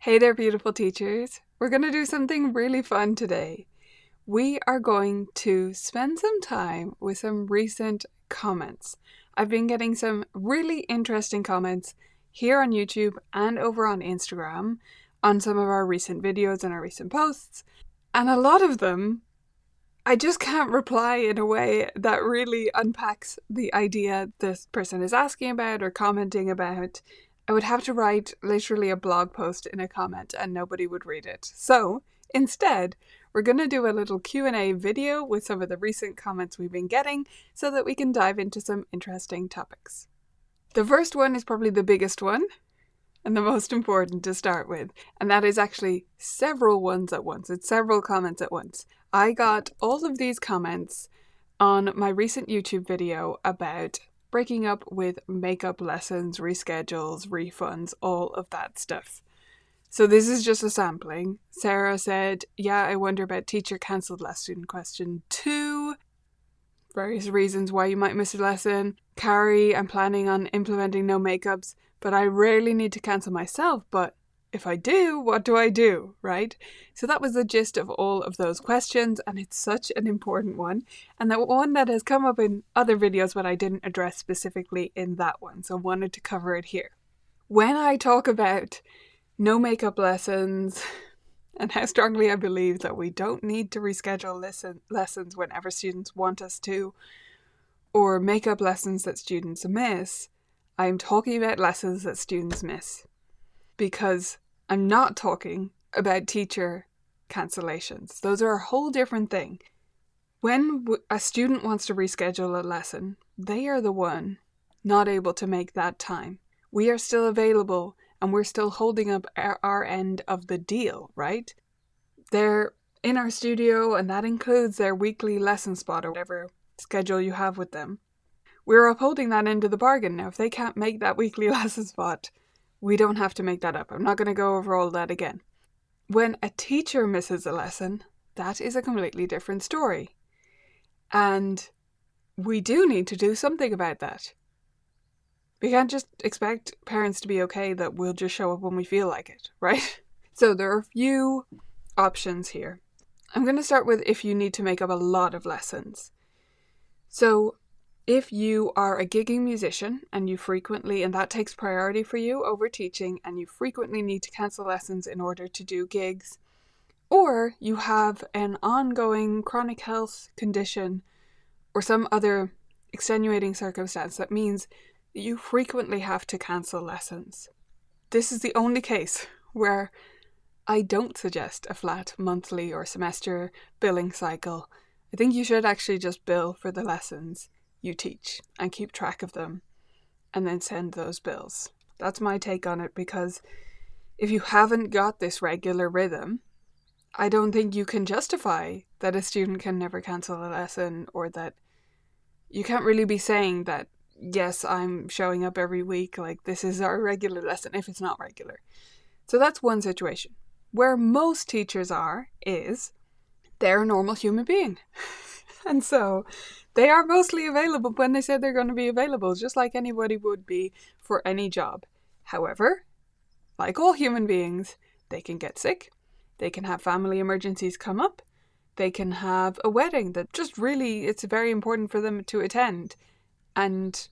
Hey there, beautiful teachers. We're going to do something really fun today. We are going to spend some time with some recent comments. I've been getting some really interesting comments here on YouTube and over on Instagram on some of our recent videos and our recent posts. And a lot of them, I just can't reply in a way that really unpacks the idea this person is asking about or commenting about. I would have to write literally a blog post in a comment and nobody would read it. So instead, we're going to do a little Q&A video with some of the recent comments we've been getting so that we can dive into some interesting topics. The first one is probably the biggest one and the most important to start with, and that is actually several ones at once. It's several comments at once. I got all of these comments on my recent YouTube video about breaking up with makeup lessons, reschedules, refunds, all of that stuff. So this is just a sampling. Sarah said, yeah, I wonder about teacher cancelled last student question 2. Various reasons why you might miss a lesson. Carrie, I'm planning on implementing no makeups, but I rarely need to cancel myself, but if I do, what do I do, right? So that was the gist of all of those questions, and it's such an important one. And that one that has come up in other videos, but I didn't address specifically in that one, so I wanted to cover it here. When I talk about no makeup lessons and how strongly I believe that we don't need to reschedule lessons whenever students want us to, or makeup lessons that students miss, I'm talking about lessons that students miss. Because I'm not talking about teacher cancellations. Those are a whole different thing. When a student wants to reschedule a lesson, they are the one not able to make that time. We are still available and we're still holding up our end of the deal, right? They're in our studio and that includes their weekly lesson spot or whatever schedule you have with them. We're upholding that end of the bargain. Now, if they can't make that weekly lesson spot, we don't have to make that up. I'm not going to go over all that again. When a teacher misses a lesson, that is a completely different story. And we do need to do something about that. We can't just expect parents to be okay that we'll just show up when we feel like it, right? So there are a few options here. I'm going to start with if you need to make up a lot of lessons. So if you are a gigging musician and that takes priority for you over teaching and you frequently need to cancel lessons in order to do gigs, or you have an ongoing chronic health condition or some other extenuating circumstance that means you frequently have to cancel lessons. This is the only case where I don't suggest a flat monthly or semester billing cycle. I think you should actually just bill for the lessons you teach and keep track of them and then send those bills. That's my take on it, because if you haven't got this regular rhythm, I don't think you can justify that a student can never cancel a lesson, or that you can't really be saying that, yes, I'm showing up every week, like this is our regular lesson, if it's not regular. So that's one situation. Where most teachers is they're a normal human being. And so they are mostly available when they said they're going to be available, just like anybody would be for any job. However, like all human beings, they can get sick, they can have family emergencies come up, they can have a wedding that just really, it's very important for them to attend, and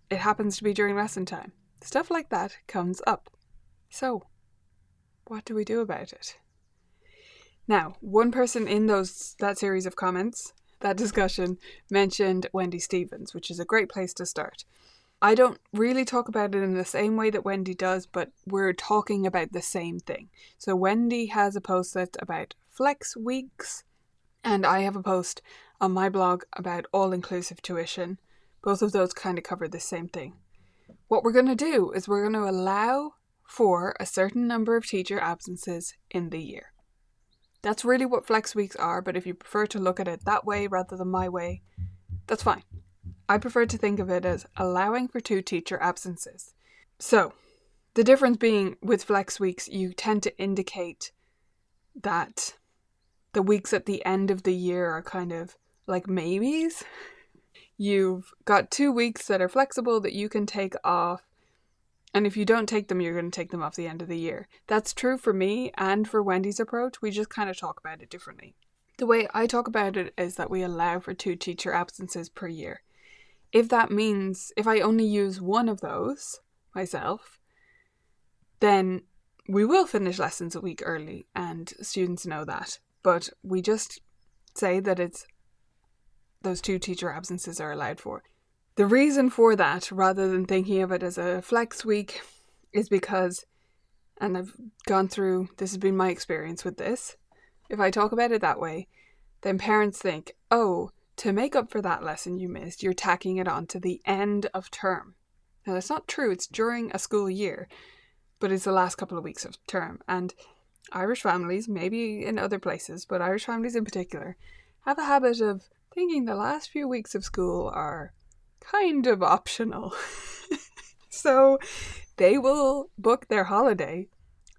it happens to be during lesson time. Stuff like that comes up. So, what do we do about it? Now, one person in that series of comments, that discussion, mentioned Wendy Stevens, which is a great place to start. I don't really talk about it in the same way that Wendy does, but we're talking about the same thing. So Wendy has a post that's about flex weeks, and I have a post on my blog about all-inclusive tuition. Both of those kind of cover the same thing. What we're going to do is we're going to allow for a certain number of teacher absences in the year. That's really what flex weeks are, but if you prefer to look at it that way rather than my way, that's fine. I prefer to think of it as allowing for 2 teacher absences. So, the difference being with flex weeks, you tend to indicate that the weeks at the end of the year are kind of like maybes. You've got 2 weeks that are flexible that you can take off And if you don't take them, you're going to take them off the end of the year. That's true for me and for Wendy's approach. We just kind of talk about it differently. The way I talk about it is that we allow for 2 teacher absences per year. If that means if I only use one of those myself, then we will finish lessons a week early, and students know that. But we just say that it's those 2 teacher absences are allowed for. The reason for that, rather than thinking of it as a flex week, is because, and I've gone through, this has been my experience with this, if I talk about it that way, then parents think, oh, to make up for that lesson you missed, you're tacking it on to the end of term. Now that's not true, it's during a school year, but it's the last couple of weeks of term. And Irish families, maybe in other places, but Irish families in particular, have a habit of thinking the last few weeks of school are kind of optional. So they will book their holiday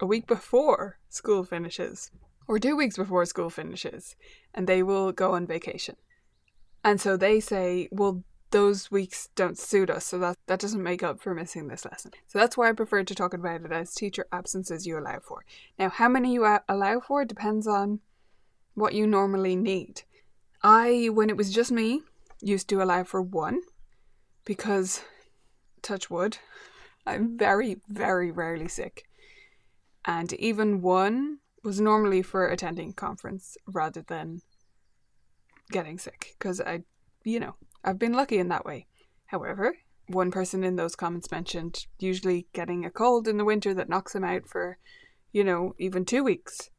a week before school finishes, or 2 weeks before school finishes, and they will go on vacation. And so they say, well, those weeks don't suit us, so that doesn't make up for missing this lesson. So that's why I prefer to talk about it as teacher absences you allow for. Now, how many you allow for depends on what you normally need. When it was just me, used to allow for 1, because, touch wood, I'm very, very rarely sick. And even 1 was normally for attending a conference rather than getting sick, because I've been lucky in that way. However, one person in those comments mentioned usually getting a cold in the winter that knocks them out for, even 2 weeks.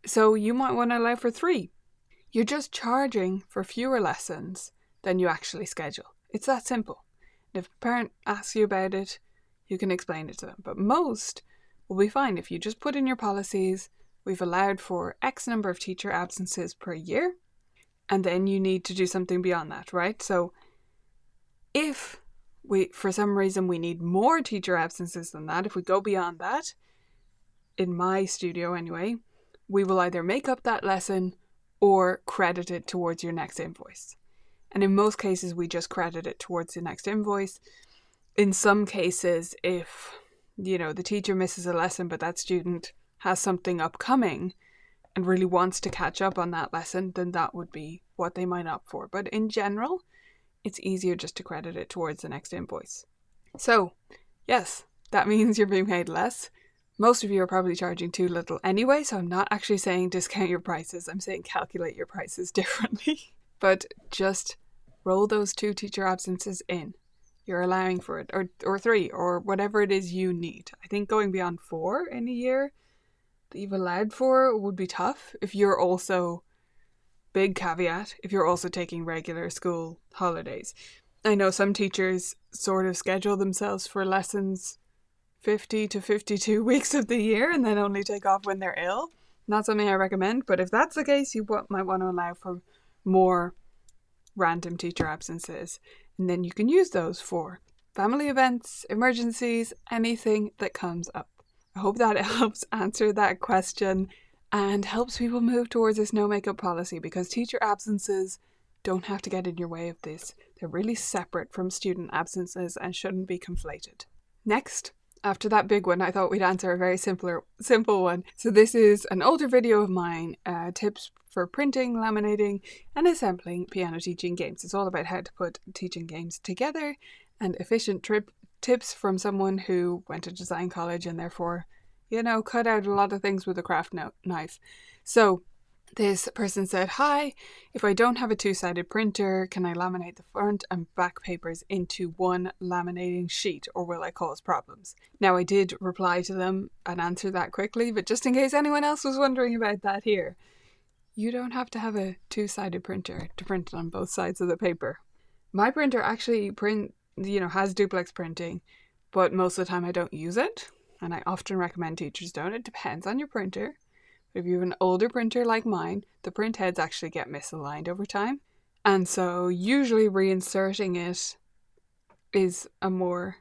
So you might want to allow for 3. You're just charging for fewer lessons than you actually schedule. It's that simple. And if a parent asks you about it, you can explain it to them. But most will be fine if you just put in your policies, we've allowed for X number of teacher absences per year, and then you need to do something beyond that, right? So if for some reason we need more teacher absences than that, if we go beyond that, in my studio anyway, we will either make up that lesson or credit it towards your next invoice. And in most cases, we just credit it towards the next invoice. In some cases, if, the teacher misses a lesson, but that student has something upcoming and really wants to catch up on that lesson, then that would be what they might opt for. But in general, it's easier just to credit it towards the next invoice. So, yes, that means you're being paid less. Most of you are probably charging too little anyway, so I'm not actually saying discount your prices. I'm saying calculate your prices differently. But just roll those 2 teacher absences in. You're allowing for it, or 3, or whatever it is you need. I think going beyond 4 in a year that you've allowed for would be tough if you're also, big caveat, if you're also taking regular school holidays. I know some teachers sort of schedule themselves for lessons 50 to 52 weeks of the year and then only take off when they're ill. Not something I recommend, but if that's the case, you might want to allow for more random teacher absences, and then you can use those for family events, emergencies, anything that comes up. I hope that helps answer that question and helps people move towards this no makeup policy, because teacher absences don't have to get in your way of this. They're really separate from student absences and shouldn't be conflated. Next, after that big one, I thought we'd answer a very simple one. So this is an older video of mine, tips for printing, laminating, and assembling piano teaching games. It's all about how to put teaching games together and efficient tips from someone who went to design college and therefore, cut out a lot of things with a craft knife. So this person said, hi, if I don't have a 2-sided printer, can I laminate the front and back papers into one laminating sheet, or will I cause problems? Now, I did reply to them and answer that quickly, but just in case anyone else was wondering about that here, you don't have to have a 2-sided printer to print it on both sides of the paper. My printer actually has duplex printing, but most of the time I don't use it, and I often recommend teachers don't. It depends on your printer. If you have an older printer like mine, the print heads actually get misaligned over time. And so usually reinserting it is a more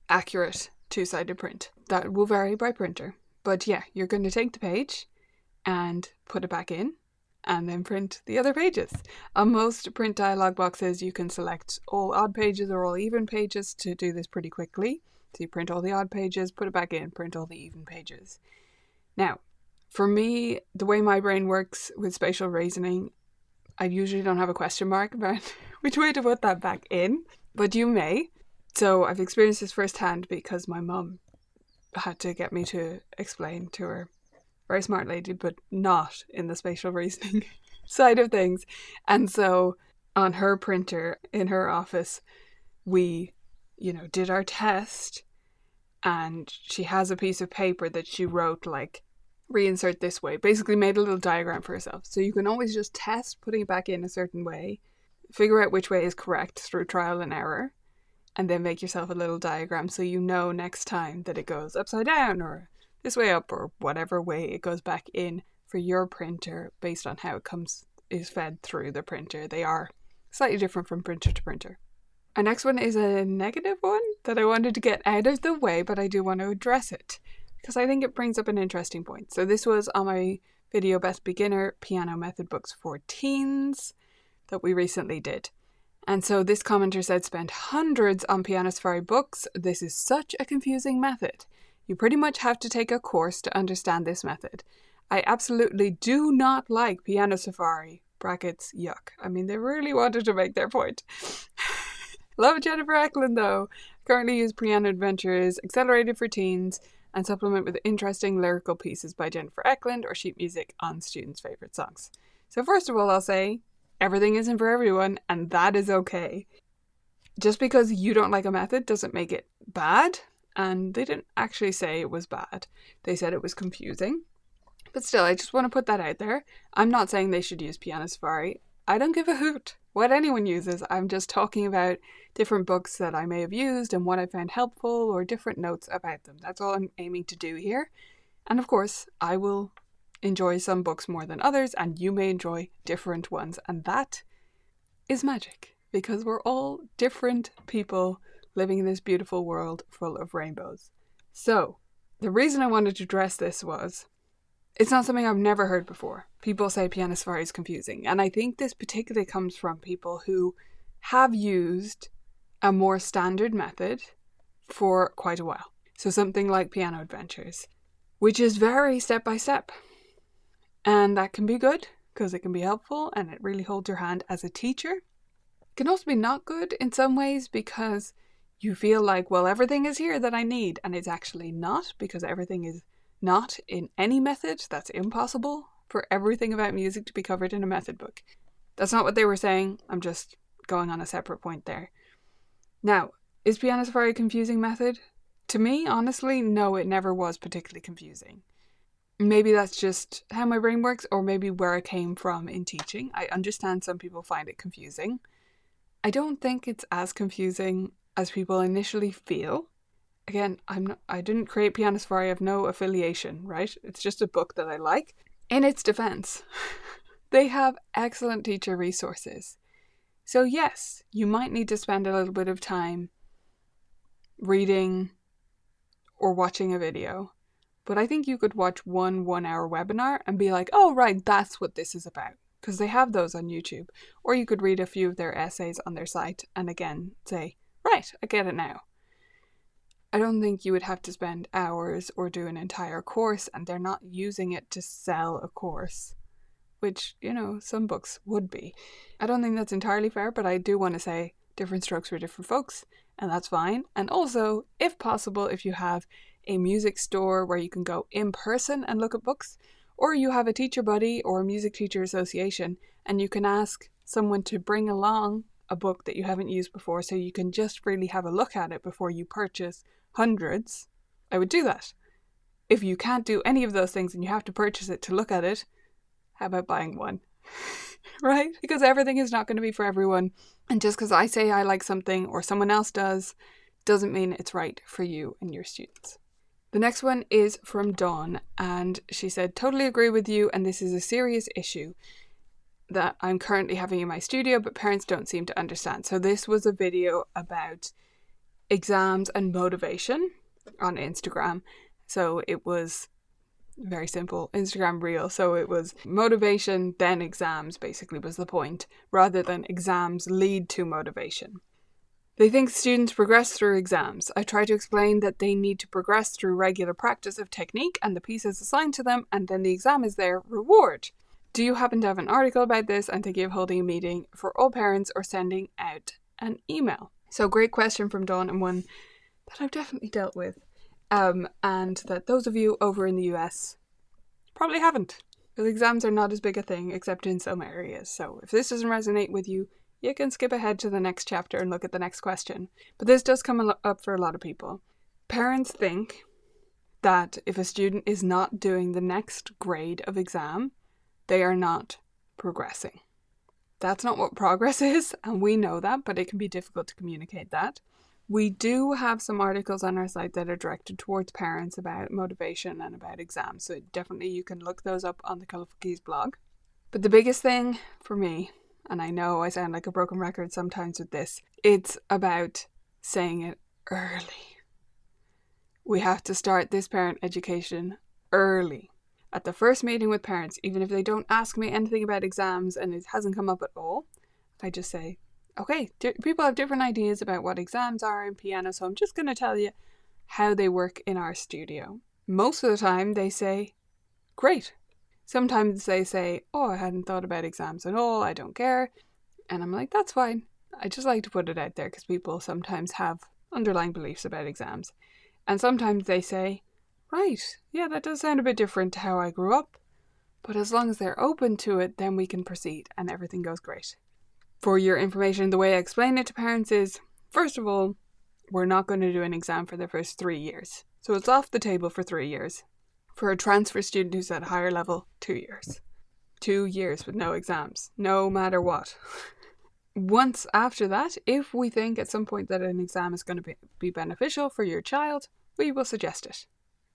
accurate 2-sided print. That will vary by printer. But yeah, you're going to take the page and put it back in and then print the other pages. On most print dialog boxes, you can select all odd pages or all even pages to do this pretty quickly. So you print all the odd pages, put it back in, print all the even pages. Now, for me, the way my brain works with spatial reasoning, I usually don't have a question mark about which way to put that back in, but you may. So I've experienced this firsthand because my mum had to get me to explain to her. Very smart lady, but not in the spatial reasoning side of things. And so on her printer in her office, we, did our test, and she has a piece of paper that she wrote like, reinsert this way, basically made a little diagram for herself. So you can always just test putting it back in a certain way, figure out which way is correct through trial and error, and then make yourself a little diagram so you know next time that it goes upside down or this way up or whatever way it goes back in for your printer based on how it is fed through the printer. They are slightly different from printer to printer. Our next one is a negative one that I wanted to get out of the way, but I do want to address it because I think it brings up an interesting point. So this was on my video Best Beginner Piano Method Books for Teens that we recently did. And so this commenter said, spent hundreds on Piano Safari books. This is such a confusing method. You pretty much have to take a course to understand this method. I absolutely do not like Piano Safari. Brackets, yuck. I mean, they really wanted to make their point. Love Jennifer Eklund though. Currently use Piano Adventures, Accelerated for Teens, and supplement with interesting lyrical pieces by Jennifer Eklund or sheet music on students' favourite songs. So first of all, I'll say, everything isn't for everyone, and that is okay. Just because you don't like a method doesn't make it bad, and they didn't actually say it was bad. They said it was confusing. But still, I just want to put that out there. I'm not saying they should use Piano Safari. I don't give a hoot what anyone uses. I'm just talking about different books that I may have used and what I found helpful or different notes about them. That's all I'm aiming to do here. And of course, I will enjoy some books more than others, and you may enjoy different ones. And that is magic, because we're all different people living in this beautiful world full of rainbows. So, the reason I wanted to address this was, it's not something I've never heard before. People say Piano Safari is confusing, and I think this particularly comes from people who have used a more standard method for quite a while. So something like Piano Adventures, which is very step-by-step. And that can be good, because it can be helpful, and it really holds your hand as a teacher. It can also be not good in some ways, because you feel like, well, everything is here that I need, and it's actually not, because everything is not in any method. That's impossible for everything about music to be covered in a method book. That's not what they were saying. I'm just going on a separate point there. Now, is Piano Safari a confusing method? To me, honestly, no, it never was particularly confusing. Maybe that's just how my brain works, or maybe where I came from in teaching. I understand some people find it confusing. I don't think it's as confusing as people initially feel. Again, I didn't create Piano Safari, I have no affiliation, right? It's just a book that I like. In its defense, they have excellent teacher resources. So yes, you might need to spend a little bit of time reading or watching a video. But I think you could watch one 1-hour webinar and be like, oh, right, that's what this is about. Because they have those on YouTube. Or you could read a few of their essays on their site and again say, right, I get it now. I don't think you would have to spend hours or do an entire course, and they're not using it to sell a course, which, some books would be. I don't think that's entirely fair, but I do want to say different strokes for different folks, and that's fine. And also, if possible, if you have a music store where you can go in person and look at books, or you have a teacher buddy or a music teacher association, and you can ask someone to bring along a book that you haven't used before so you can just really have a look at it before you purchase hundreds, I would do that. If you can't do any of those things and you have to purchase it to look at it, how about buying one? Right? Because everything is not going to be for everyone. And just because I say I like something or someone else does, doesn't mean it's right for you and your students. The next one is from Dawn, and she said, totally agree with you, and this is a serious issue that I'm currently having in my studio, but parents don't seem to understand. So this was a video about exams and motivation on Instagram. So it was very simple Instagram reel. So it was motivation, then exams, basically was the point, rather than exams lead to motivation. They think students progress through exams. I try to explain that they need to progress through regular practice of technique and the pieces assigned to them, and then the exam is their reward. Do you happen to have an article about this? I'm thinking of holding a meeting for all parents or sending out an email. So great question from Dawn, and one that I've definitely dealt with. And that those of you over in the US probably haven't. Because exams are not as big a thing, except in some areas. So if this doesn't resonate with you, you can skip ahead to the next chapter and look at the next question. But this does come up for a lot of people. Parents think that if a student is not doing the next grade of exam, they are not progressing. That's not what progress is, and we know that, but it can be difficult to communicate that. We do have some articles on our site that are directed towards parents about motivation and about exams, so definitely you can look those up on the Colourful Keys blog. But the biggest thing for me, and I know I sound like a broken record sometimes with this, it's about saying it early. We have to start this parent education early. At the first meeting with parents, even if they don't ask me anything about exams and it hasn't come up at all, I just say, okay, people have different ideas about what exams are in piano, so I'm just going to tell you how they work in our studio. Most of the time they say, great. Sometimes they say, oh, I hadn't thought about exams at all, I don't care. And I'm like, that's fine. I just like to put it out there because people sometimes have underlying beliefs about exams. And sometimes they say, right, yeah, that does sound a bit different to how I grew up. But as long as they're open to it, then we can proceed and everything goes great. For your information, the way I explain it to parents is, first of all, we're not going to do an exam for the first 3 years. So it's off the table for 3 years. For a transfer student who's at a higher level, 2 years. 2 years with no exams, no matter what. Once after that, if we think at some point that an exam is going to be beneficial for your child, we will suggest it.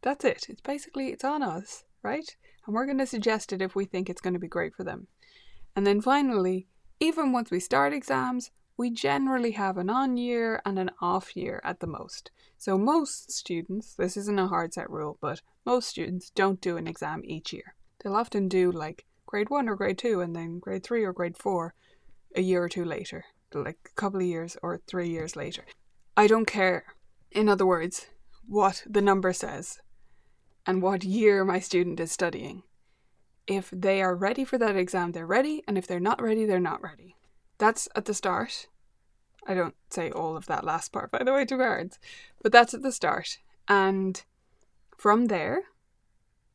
That's it. It's on us, right? And we're going to suggest it if we think it's going to be great for them. And then finally, even once we start exams, we generally have an on year and an off year at the most. So most students, this isn't a hard set rule, but most students don't do an exam each year. They'll often do like grade 1 or grade 2 and then grade 3 or grade 4 a year or two later, like a couple of years or 3 years later. I don't care, in other words, what the number says and what year my student is studying. If they are ready for that exam, they're ready, and if they're not ready, they're not ready. That's at the start. I don't say all of that last part, by the way, to parents, but that's at the start. And from there,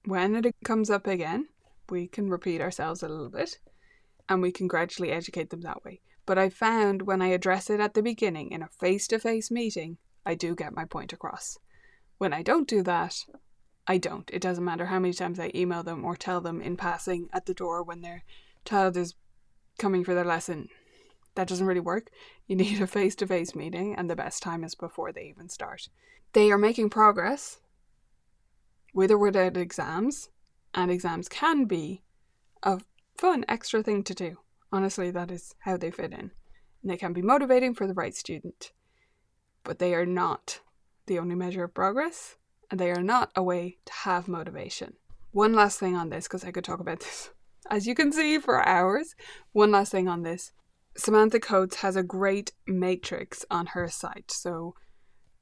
when it comes up again, we can repeat ourselves a little bit, and we can gradually educate them that way. But I found when I address it at the beginning in a face-to-face meeting, I do get my point across. When I don't do that, I don't. It doesn't matter how many times I email them or tell them in passing at the door when their child is coming for their lesson. That doesn't really work. You need a face-to-face meeting, and the best time is before they even start. They are making progress with or without exams, and exams can be a fun extra thing to do. Honestly, that is how they fit in. And they can be motivating for the right student, but they are not the only measure of progress, and they are not a way to have motivation. One last thing on this, because I could talk about this, as you can see, for hours. One last thing on this. Samantha Coates has a great matrix on her site. So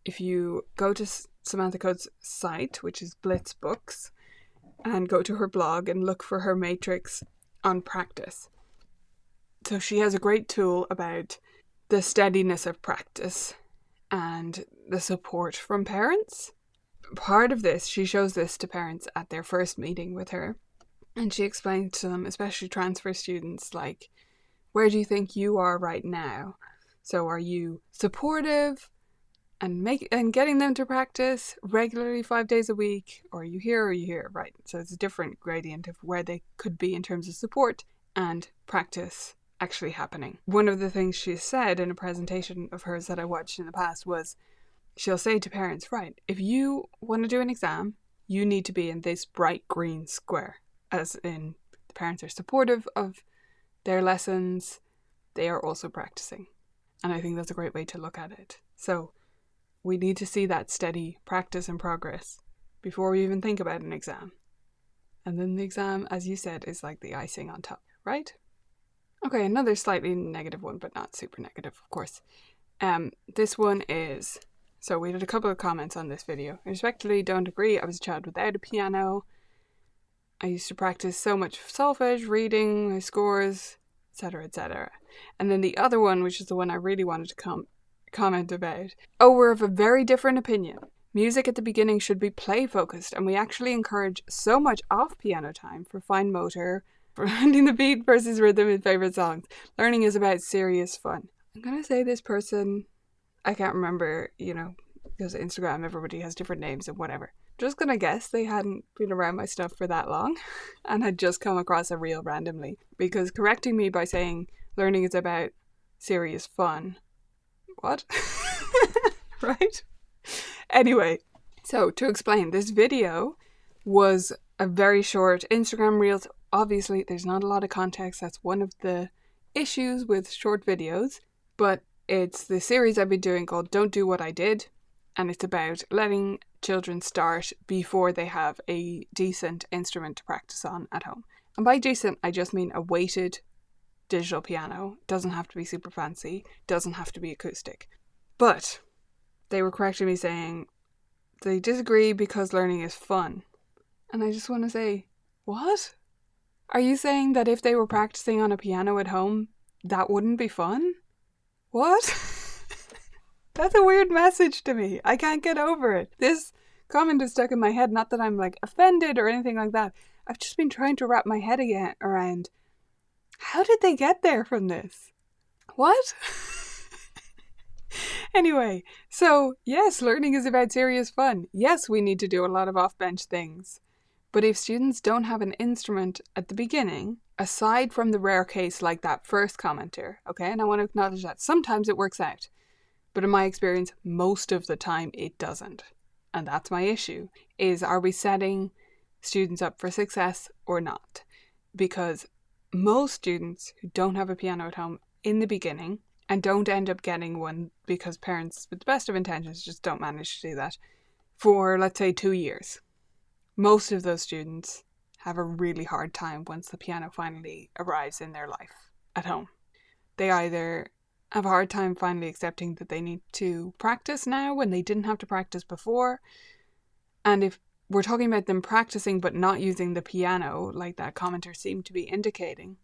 if you go to Samantha Coates' site, which is Blitz Books, and go to her blog and look for her matrix on practice. So she has a great tool about the steadiness of practice and the support from parents. Part of this, she shows this to parents at their first meeting with her, and she explains to them, especially transfer students, like, where do you think you are right now? So are you supportive and getting them to practice regularly 5 days a week, or are you here, right? So it's a different gradient of where they could be in terms of support and practice actually happening. One of the things she said in a presentation of hers that I watched in the past was, she'll say to parents, right, if you want to do an exam, you need to be in this bright green square, as in the parents are supportive of their lessons, they are also practicing. And I think that's a great way to look at it. So we need to see that steady practice and progress before we even think about an exam. And then the exam, as you said, is like the icing on top, right? Okay, another slightly negative one, but not super negative, of course. This one is, so we did a couple of comments on this video. I respectfully don't agree. I was a child without a piano. I used to practice so much solfege, reading, my scores, etc., etc. And then the other one, which is the one I really wanted to comment about. Oh, we're of a very different opinion. Music at the beginning should be play focused, and we actually encourage so much off piano time for fine motor, for finding the beat versus rhythm in favorite songs. Learning is about serious fun. I'm gonna say this person, I can't remember, because Instagram, everybody has different names and whatever. Just gonna guess they hadn't been around my stuff for that long and had just come across a reel randomly, because correcting me by saying learning is about serious fun. What? Right? Anyway, so to explain, this video was a very short Instagram Reels. Obviously, there's not a lot of context. That's one of the issues with short videos. But it's the series I've been doing called Don't Do What I Did. And it's about letting children start before they have a decent instrument to practice on at home. And by decent, I just mean a weighted digital piano. It doesn't have to be super fancy. It doesn't have to be acoustic. But they were correcting me saying they disagree because learning is fun. And I just want to say, what? Are you saying that if they were practicing on a piano at home, that wouldn't be fun? What? That's a weird message to me. I can't get over it. This comment is stuck in my head. Not that I'm offended or anything like that. I've just been trying to wrap my head again around how did they get there from this? What? Anyway, so yes, learning is about serious fun. Yes, we need to do a lot of off-bench things. But if students don't have an instrument at the beginning, aside from the rare case like that first commenter, okay, and I want to acknowledge that sometimes it works out. But in my experience, most of the time it doesn't. And that's my issue, is are we setting students up for success or not? Because most students who don't have a piano at home in the beginning and don't end up getting one because parents, with the best of intentions, just don't manage to do that for, let's say, 2 years. Most of those students have a really hard time once the piano finally arrives in their life at home. They either have a hard time finally accepting that they need to practice now when they didn't have to practice before. And if we're talking about them practicing but not using the piano, like that commenter seemed to be indicating,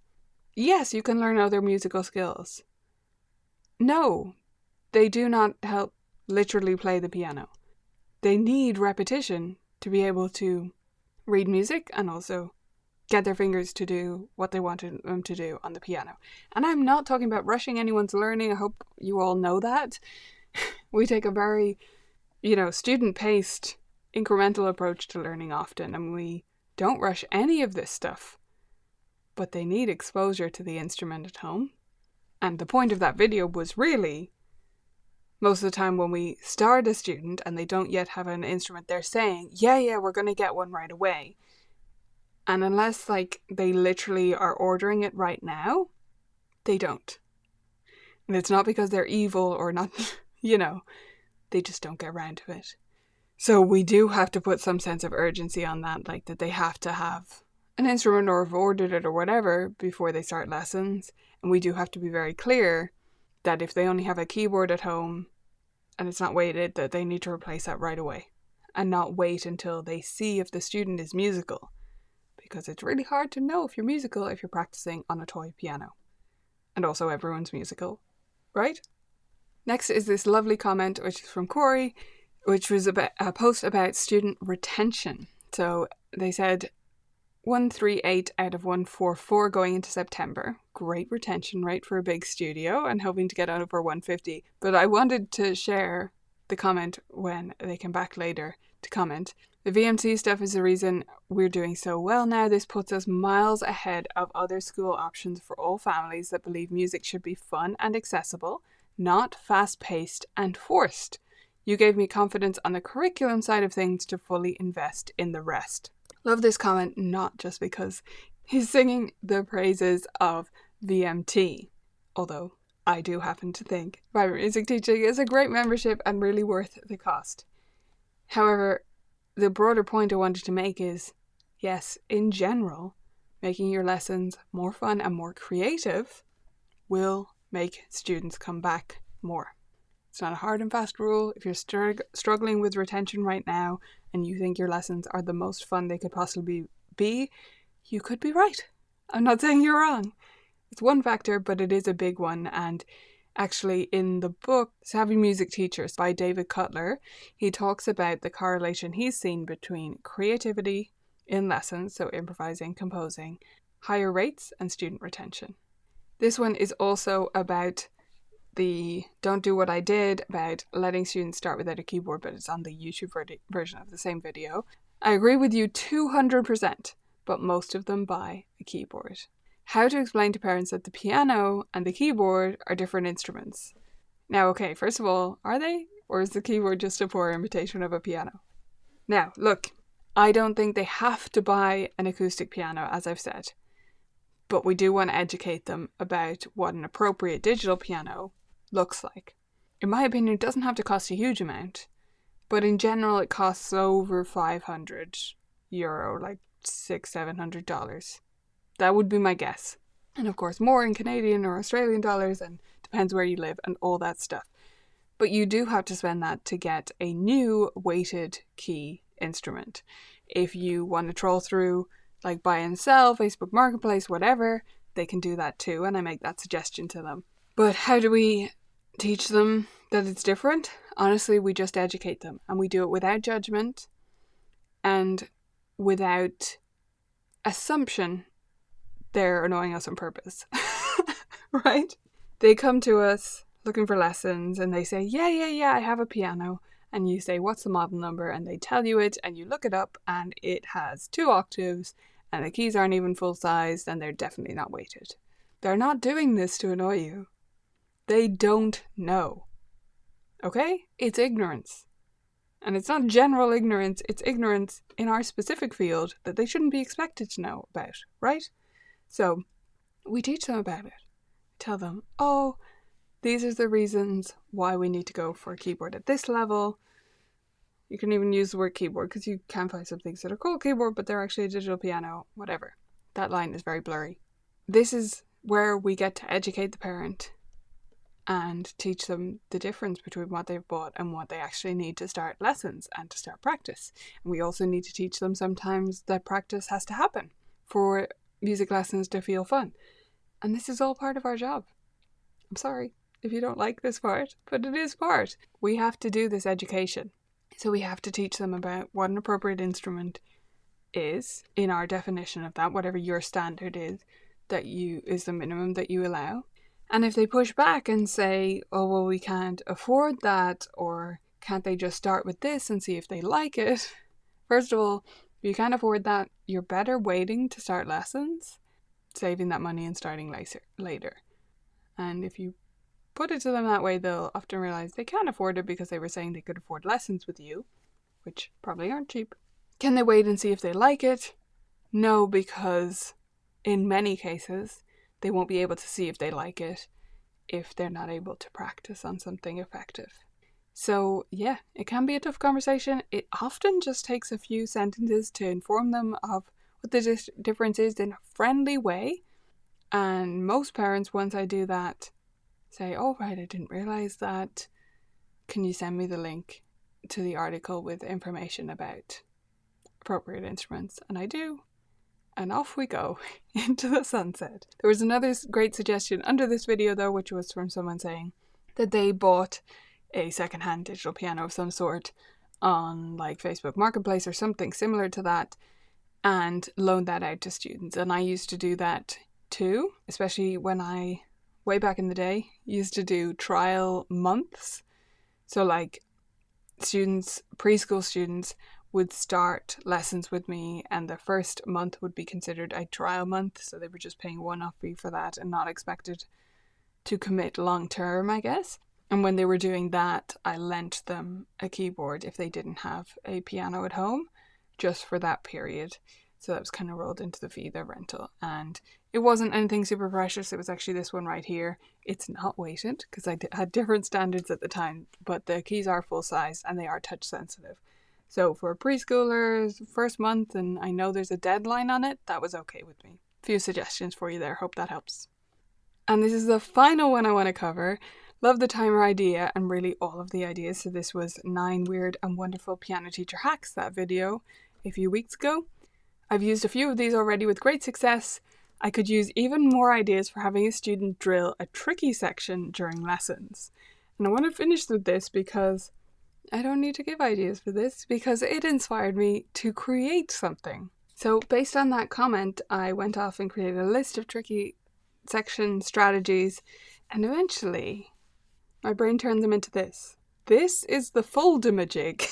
yes, you can learn other musical skills. No, they do not help literally play the piano. They need repetition to be able to read music and also get their fingers to do what they wanted them to do on the piano. And I'm not talking about rushing anyone's learning. I hope you all know that. We take a very, student-paced, incremental approach to learning often, and we don't rush any of this stuff. But they need exposure to the instrument at home. And the point of that video was really, most of the time when we start a student and they don't yet have an instrument, they're saying, yeah, we're going to get one right away. And unless they literally are ordering it right now, they don't. And it's not because they're evil or not, they just don't get around to it. So we do have to put some sense of urgency on that, that they have to have an instrument or have ordered it or whatever before they start lessons. And we do have to be very clear that if they only have a keyboard at home and it's not weighted, that they need to replace that right away and not wait until they see if the student is musical. Because it's really hard to know if you're musical if you're practicing on a toy piano. And also everyone's musical, right? Next is this lovely comment, which is from Corey, which was about a post about student retention. So they said 138 out of 144 going into September. Great retention rate for a big studio and hoping to get over 150. But I wanted to share the comment when they come back later to comment. The VMT stuff is the reason we're doing so well now. This puts us miles ahead of other school options for all families that believe music should be fun and accessible, not fast-paced and forced. You gave me confidence on the curriculum side of things to fully invest in the rest. Love this comment, not just because he's singing the praises of VMT, although I do happen to think private music teaching is a great membership and really worth the cost. However, the broader point I wanted to make is, yes, in general, making your lessons more fun and more creative will make students come back more. It's not a hard and fast rule. If you're struggling with retention right now and you think your lessons are the most fun they could possibly be, you could be right. I'm not saying you're wrong. It's one factor, but it is a big one. And actually, in the book Savvy Music Teachers by David Cutler, he talks about the correlation he's seen between creativity in lessons, so improvising, composing, higher rates, and student retention. This one is also about the don't do what I did, about letting students start without a keyboard, but it's on the YouTube version of the same video. I agree with you 200%, but most of them buy a keyboard. How to explain to parents that the piano and the keyboard are different instruments. Now, okay, first of all, are they? Or is the keyboard just a poor imitation of a piano? Now, look, I don't think they have to buy an acoustic piano, as I've said, but we do want to educate them about what an appropriate digital piano looks like. In my opinion, it doesn't have to cost a huge amount, but in general it costs over €500, like $600-700. That would be my guess. And of course more in Canadian or Australian dollars, and depends where you live and all that stuff. But you do have to spend that to get a new weighted key instrument. If you want to troll through like buy and sell, Facebook Marketplace, whatever, they can do that too, and I make that suggestion to them. But how do we teach them that it's different? Honestly, we just educate them, and we do it without judgment and without assumption they're annoying us on purpose. Right? They come to us looking for lessons and they say, yeah, I have a piano. And you say, what's the model number? And they tell you it, and you look it up, and it has 2 octaves, and the keys aren't even full sized, and they're definitely not weighted. They're not doing this to annoy you. They don't know. Okay? It's ignorance. And it's not general ignorance, it's ignorance in our specific field that they shouldn't be expected to know about, right? So, we teach them about it. Tell them, oh, these are the reasons why we need to go for a keyboard at this level. You can even use the word keyboard because you can find some things that are called keyboard, but they're actually a digital piano, whatever. That line is very blurry. This is where we get to educate the parent and teach them the difference between what they've bought and what they actually need to start lessons and to start practice. And we also need to teach them sometimes that practice has to happen for music lessons to feel fun. And this is all part of our job. I'm sorry if you don't like this part, but it is part. We have to do this education. So we have to teach them about what an appropriate instrument is in our definition of that, whatever your standard is the minimum that you allow. And if they push back and say, oh, well, we can't afford that, or can't they just start with this and see if they like it? First of all, if you can't afford that, you're better waiting to start lessons, saving that money and starting later. And if you put it to them that way, they'll often realize they can't afford it because they were saying they could afford lessons with you, which probably aren't cheap. Can they wait and see if they like it? No, because in many cases, they won't be able to see if they like it if they're not able to practice on something effective. So yeah, it can be a tough conversation. It often just takes a few sentences to inform them of what the difference is in a friendly way. And most parents, once I do that, say, oh right, I didn't realize that. Can you send me the link to the article with information about appropriate instruments? And I do. And off we go into the sunset. There was another great suggestion under this video though, which was from someone saying that they bought a secondhand digital piano of some sort on like Facebook Marketplace or something similar to that and loaned that out to students. And I used to do that too, especially when I, way back in the day, used to do trial months. So like students, preschool students, would start lessons with me, and the first month would be considered a trial month, so they were just paying one-off fee for that and not expected to commit long term, I guess. And when they were doing that, I lent them a keyboard if they didn't have a piano at home, just for that period. So that was kind of rolled into the fee, the rental. And it wasn't anything super precious. It was actually this one right here. It's not weighted because I had different standards at the time, but the keys are full size and they are touch sensitive. So for preschoolers, first month, and I know there's a deadline on it, that was okay with me. A few suggestions for you there. Hope that helps. And this is the final one I want to cover. Love the timer idea and really all of the ideas. So this was 9 weird and wonderful piano teacher hacks, that video a few weeks ago. I've used a few of these already with great success. I could use even more ideas for having a student drill a tricky section during lessons. And I want to finish with this because I don't need to give ideas for this because it inspired me to create something. So based on that comment, I went off and created a list of tricky section strategies, and eventually my brain turned them into this. This is the fold-a-majig.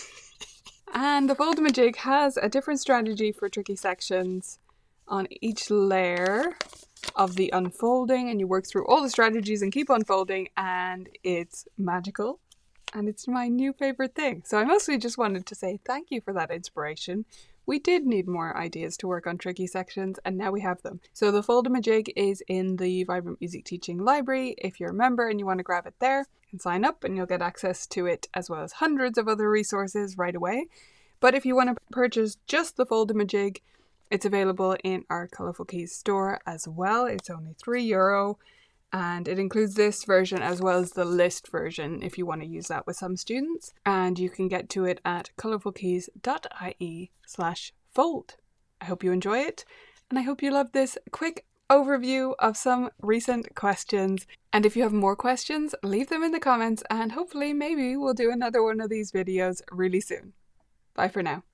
And the fold-a-majig has a different strategy for tricky sections on each layer of the unfolding, and you work through all the strategies and keep unfolding, and it's magical. And it's my new favorite thing. So I mostly just wanted to say thank you for that inspiration. We did need more ideas to work on tricky sections, and now we have them. So the fold-a-majig is in the Vibrant Music Teaching Library. If you're a member and you want to grab it there, you can sign up and you'll get access to it as well as hundreds of other resources right away. But if you want to purchase just the fold-a-majig, it's available in our Colourful Keys store as well. It's only €3. And it includes this version as well as the list version if you want to use that with some students. And you can get to it at colourfulkeys.ie/fold. I hope you enjoy it, and I hope you love this quick overview of some recent questions. And if you have more questions, leave them in the comments, and hopefully maybe we'll do another one of these videos really soon. Bye for now.